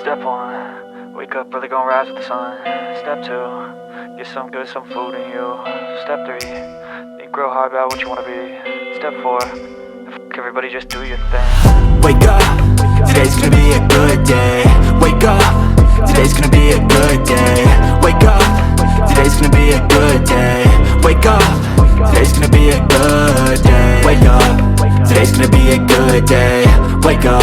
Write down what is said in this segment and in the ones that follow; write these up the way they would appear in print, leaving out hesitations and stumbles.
Step 1, wake up early, gonna rise with the sun. Step 2, get some good, some food in you. Step 3, think real hard about what you wanna be. Step 4, fuck everybody, just do your thing. Wake up, today's gonna be a good day. Wake up, today's gonna be a good day. Wake up, today's gonna be a good day. Wake up, today's gonna be a good day. Wake up, today's gonna be a good day. Wake up,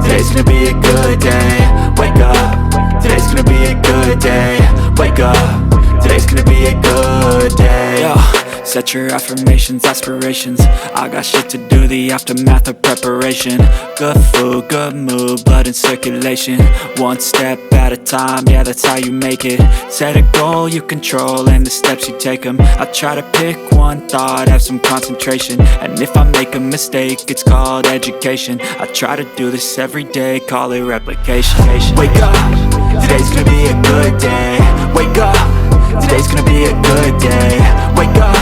today's gonna be a good day. Wake up, today's gonna be a good day. Wake up, today's gonna be a good day. Yo, set your affirmations, aspirations. I got shit to do, the aftermath of preparation. Good food, good mood, blood in circulation. One step at a time, yeah, that's how you make it. Set a goal you control and the steps you take them. I try to pick one thought, have some concentration. And if I make a mistake, it's called education. I try to do this every day, call it replication. Wake up, today's gonna be a good day. Wake up, today's gonna be a good day. Wake up,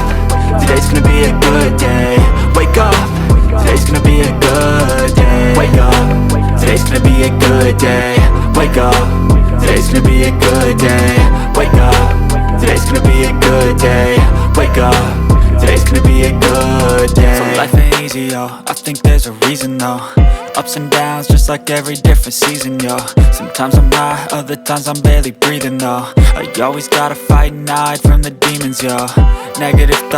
today's gonna be a good day. Wake up, today's gonna be a good day. Wake up, today's gonna be a good day. Wake up, today's gonna be a good day. Wake up, today's gonna be a good day. Wake up, today's gonna be a good day. So life ain't easy, yo, I think there's a reason though. Ups and downs, just like every different season, yo. Sometimes I'm high, other times I'm barely breathing, though. I always gotta fight and hide from the demons, yo. Negative thoughts